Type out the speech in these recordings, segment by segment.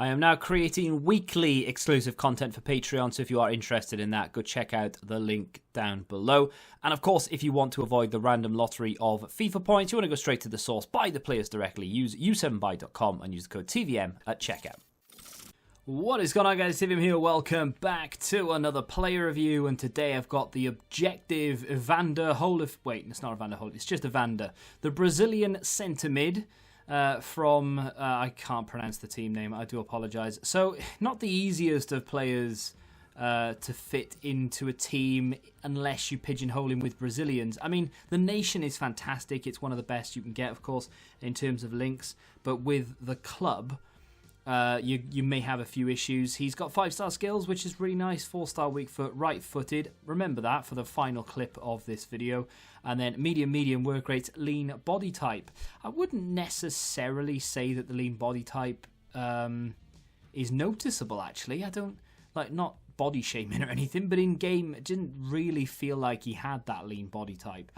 I am now creating weekly exclusive content for Patreon, so if you are interested in that, go check out the link down below. And of course, if you want to avoid the random lottery of FIFA points, you want to go straight to the source, buy the players directly, use u7buy.com and use the code TVM at checkout. What is going on, guys? TVM here. Welcome back to another player review, and today I've got the Totssf Evander Wait, it's not Evander it's just Evander, the Brazilian centre mid. From, I can't pronounce the team name, I do apologise. So, not the easiest of players to fit into a team unless you pigeonhole him with Brazilians. I mean, the nation is fantastic, it's one of the best you can get, of course, in terms of links. But with the club, you may have a few issues. He's got 5-star skills, which is really nice. 4-star weak foot, right-footed. Remember that for the final clip of this video. And then medium work rates, lean body type. I wouldn't necessarily say that the lean body type is noticeable, actually. I don't, not body shaming or anything, but in game, it didn't really feel like he had that lean body type.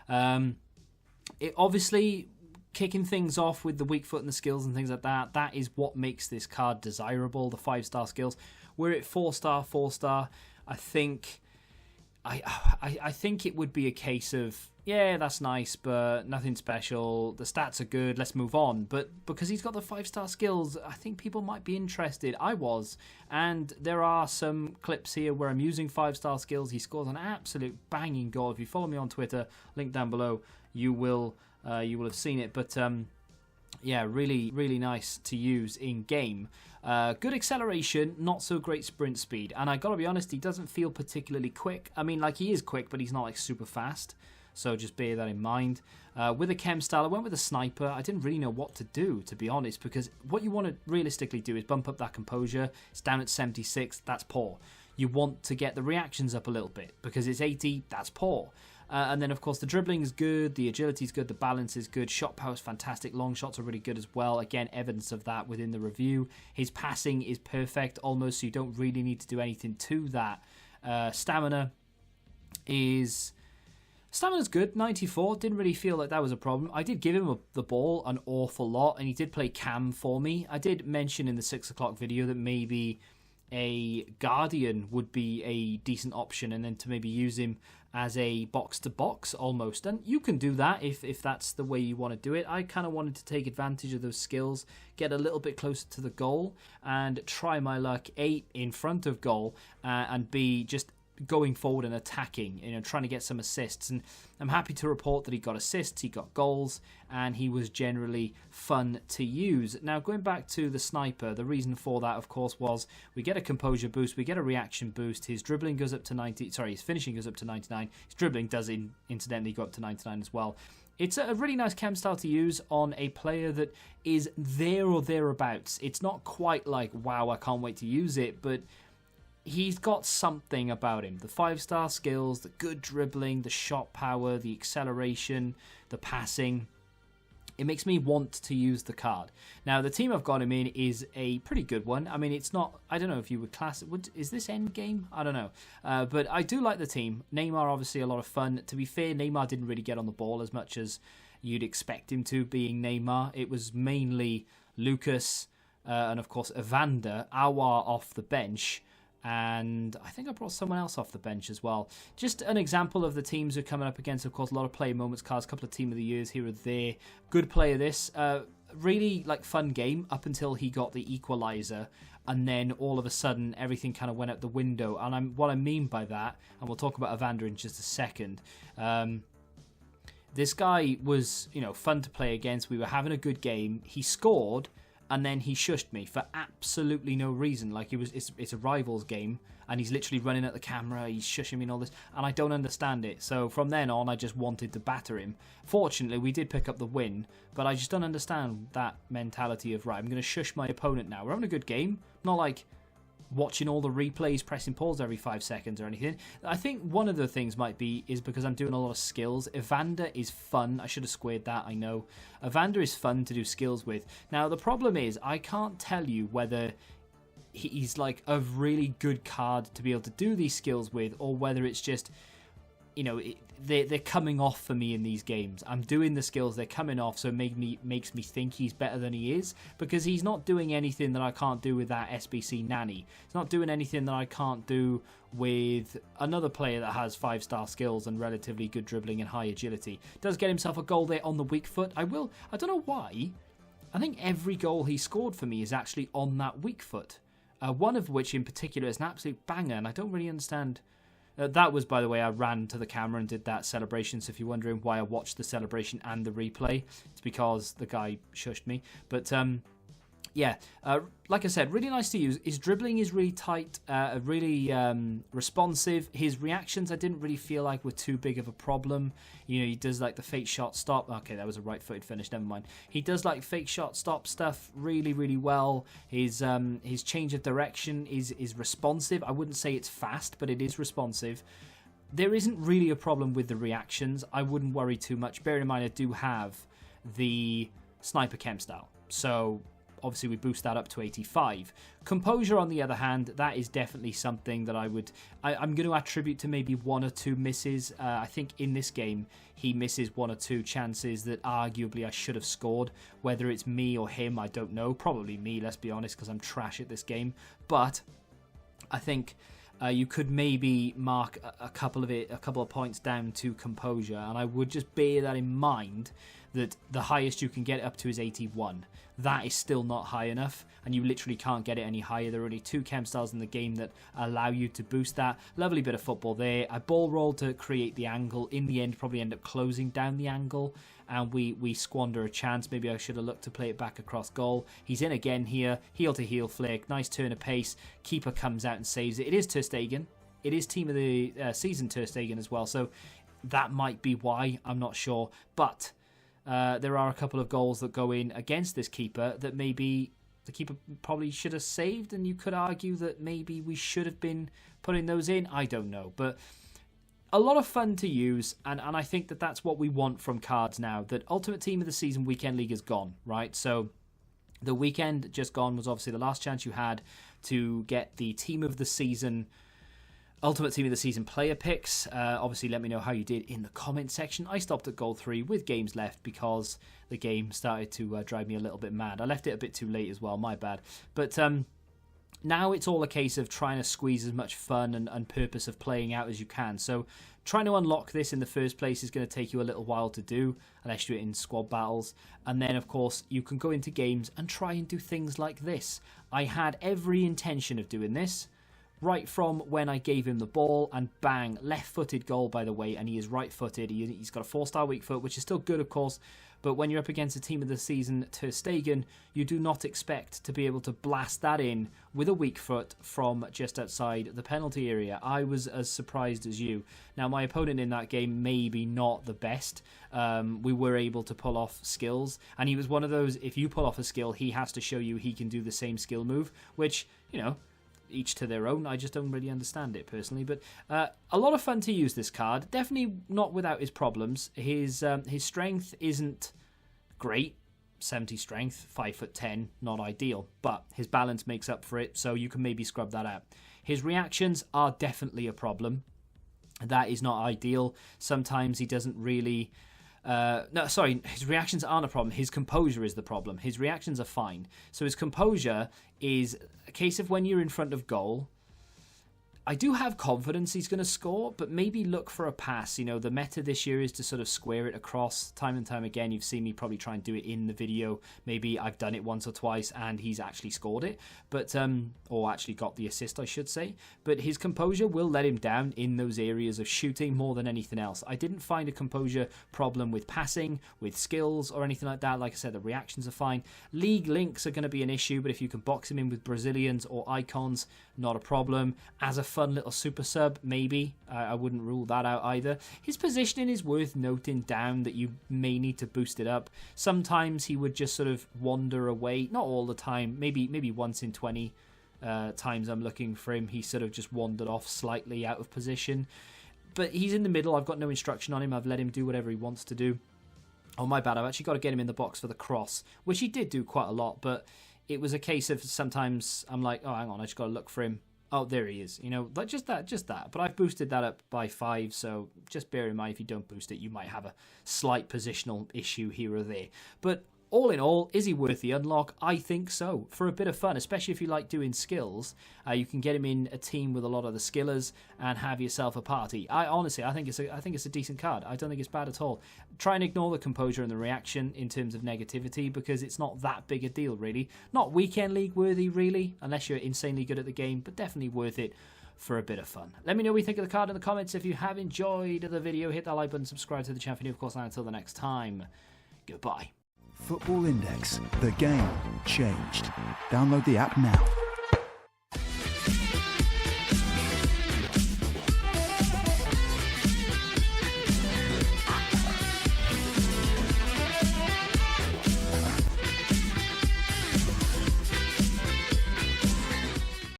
It obviously, kicking things off with the weak foot and the skills and things like that, that is what makes this card desirable, the 5-star skills. We're at 4-star, I think I think it would be a case of, yeah, that's nice, but nothing special. The stats are good, let's move on. But because he's got the 5-star skills, I think people might be interested. I was. And there are some clips here where I'm using 5-star skills. He scores an absolute banging goal. If you follow me on Twitter, link down below, you will have seen it. But yeah, really nice to use in game. Good acceleration, not so great sprint speed. And I gotta be honest, he doesn't feel particularly quick. I mean, he is quick, but he's not super fast. So just bear that in mind. With a chem style, I went with a sniper. I didn't really know what to do, to be honest, because what you want to realistically do is bump up that composure. It's down at 76, that's poor. You want to get the reactions up a little bit, because it's 80, that's poor. And then, of course, the dribbling is good, the agility is good, the balance is good, shot power is fantastic, long shots are really good as well. Again, evidence of that within the review. His passing is perfect almost, so you don't really need to do anything to that. Stamina's good, 94. Didn't really feel like that was a problem. I did give him the ball an awful lot, and he did play cam for me. I did mention in the 6 o'clock video that maybe a Guardian would be a decent option, and then to maybe use him as a box-to-box almost. And you can do that if that's the way you want to do it. I kind of wanted to take advantage of those skills, get a little bit closer to the goal, and try my luck, A, in front of goal, and B, just going forward and attacking, trying to get some assists. And I'm happy to report that he got assists, he got goals, and he was generally fun to use. Now, going back to the sniper, the reason for that, of course, was we get a composure boost, we get a reaction boost, his dribbling goes up to 90, his finishing goes up to 99, his dribbling does incidentally go up to 99 as well. It's a really nice chem style to use on a player that is there or thereabouts. It's not quite like, wow, I can't wait to use it, but he's got something about him. The 5-star skills, the good dribbling, the shot power, the acceleration, the passing. It makes me want to use the card. Now, the team I've got him in is a pretty good one. I mean, it's not, I don't know if you would class it. Is this endgame? I don't know. But I do like the team. Neymar, obviously, a lot of fun. To be fair, Neymar didn't really get on the ball as much as you'd expect him to, being Neymar. It was mainly Lucas and, of course, Evander, Awar off the bench. And I think I brought someone else off the bench as well. Just an example of the teams who are coming up against, of course, a lot of player moments cards, a couple of team of the years here or there. Good player this. Really fun game up until he got the equalizer. And then all of a sudden everything kind of went out the window. And what I mean by that, and we'll talk about Evander in just a second. This guy was, fun to play against. We were having a good game. He scored. And then he shushed me for absolutely no reason. It's a rivals game, and he's literally running at the camera, he's shushing me and all this, and I don't understand it. So from then on, I just wanted to batter him. Fortunately, we did pick up the win, but I just don't understand that mentality of, right, I'm going to shush my opponent now. We're having a good game, not like watching all the replays, pressing pause every 5 seconds or anything. I think one of the things might be is because I'm doing a lot of skills. Evander is fun. I should have squared that, I know. Evander is fun to do skills with. Now, the problem is I can't tell you whether he's a really good card to be able to do these skills with, or whether it's just they're coming off for me in these games. I'm doing the skills, they're coming off, so it makes me think he's better than he is, because he's not doing anything that I can't do with that SBC nanny. He's not doing anything that I can't do with another player that has 5-star skills and relatively good dribbling and high agility. Does get himself a goal there on the weak foot. I don't know why. I think every goal he scored for me is actually on that weak foot. One of which in particular is an absolute banger, and I don't really understand. That was, by the way, I ran to the camera and did that celebration, so if you're wondering why I watched the celebration and the replay, it's because the guy shushed me. But, yeah, like I said, really nice to use. His dribbling is really tight, really responsive. His reactions I didn't really feel like were too big of a problem. He does like the fake shot stop. Okay, that was a right-footed finish, never mind. He does like fake shot stop stuff really, really well. His change of direction is responsive. I wouldn't say it's fast, but it is responsive. There isn't really a problem with the reactions. I wouldn't worry too much. Bear in mind, I do have the sniper chem style. So obviously we boost that up to 85. Composure, on the other hand, that is definitely something that I'm going to attribute to maybe 1 or 2 misses. I think in this game he misses 1 or 2 chances that arguably I should have scored. Whether it's me or him, I don't know. Probably me, let's be honest, because I'm trash at this game. But I think you could maybe mark a couple of points down to composure, and I would just bear that in mind, that the highest you can get up to is 81. That is still not high enough, and you literally can't get it any higher. There are only 2 chem styles in the game that allow you to boost that. Lovely bit of football there. I ball rolled to create the angle. In the end, probably end up closing down the angle, and we squander a chance. Maybe I should have looked to play it back across goal. He's in again here. Heel-to-heel flick. Nice turn of pace. Keeper comes out and saves it. It is Ter Stegen. It is Team of the Season Ter Stegen as well, so that might be why. I'm not sure, but there are a couple of goals that go in against this keeper that maybe the keeper probably should have saved, and you could argue that maybe we should have been putting those in. I don't know, but a lot of fun to use, and I think that that's what we want from cards now, that Ultimate Team of the Season Weekend League is gone, right? So the weekend just gone was obviously the last chance you had to get the Team of the Season Ultimate Team of the Season player picks. Obviously, let me know how you did in the comment section. I stopped at goal 3 with games left because the game started to drive me a little bit mad. I left it a bit too late as well, my bad. But now it's all a case of trying to squeeze as much fun and purpose of playing out as you can. So trying to unlock this in the first place is going to take you a little while to do, unless you do it in squad battles. And then, of course, you can go into games and try and do things like this. I had every intention of doing this, right from when I gave him the ball, and bang, left-footed goal, by the way, and he is right-footed. He's got a 4-star weak foot, which is still good, of course, but when you're up against a Team of the Season Ter Stegen, you do not expect to be able to blast that in with a weak foot from just outside the penalty area. I was as surprised as you. Now, my opponent in that game, maybe not the best. We were able to pull off skills, and he was one of those, if you pull off a skill, he has to show you he can do the same skill move, which, each to their own. I just don't really understand it personally, but a lot of fun to use this card. Definitely not without his problems. His strength isn't great. 70 strength, 5'10", not ideal, but his balance makes up for it, so you can maybe scrub that out. His reactions are definitely a problem. That is not ideal. Sometimes he doesn't really... his reactions aren't a problem. His composure is the problem. His reactions are fine. So his composure is a case of when you're in front of goal, I do have confidence he's going to score, but maybe look for a pass. The meta this year is to sort of square it across time and time again. You've seen me probably try and do it in the video. Maybe I've done it once or twice and he's actually scored it, but or actually got the assist, I should say. But his composure will let him down in those areas of shooting more than anything else. I didn't find a composure problem with passing, with skills, or anything like that. Like I said, the reactions are fine. League links are going to be an issue, but if you can box him in with Brazilians or icons, not a problem. As a fun little super sub, maybe. I wouldn't rule that out either. His positioning is worth noting down, that you may need to boost it up. Sometimes he would just sort of wander away. Not all the time. Maybe once in 20 times I'm looking for him, he sort of just wandered off slightly out of position. But he's in the middle. I've got no instruction on him. I've let him do whatever he wants to do. Oh, my bad. I've actually got to get him in the box for the cross, which he did do quite a lot, but it was a case of sometimes I'm like, oh, hang on, I just got to look for him. Oh, there he is. You know, like just that. But I've boosted that up by 5, so just bear in mind if you don't boost it, you might have a slight positional issue here or there. But all in all, is he worth the unlock? I think so. For a bit of fun, especially if you like doing skills, you can get him in a team with a lot of the skillers and have yourself a party. I think it's a decent card. I don't think it's bad at all. Try and ignore the composure and the reaction in terms of negativity because it's not that big a deal, really. Not weekend league worthy, really, unless you're insanely good at the game, but definitely worth it for a bit of fun. Let me know what you think of the card in the comments. If you have enjoyed the video, hit that like button, subscribe to the channel, and of course, now until the next time, goodbye. Football Index. The game changed. Download the app now.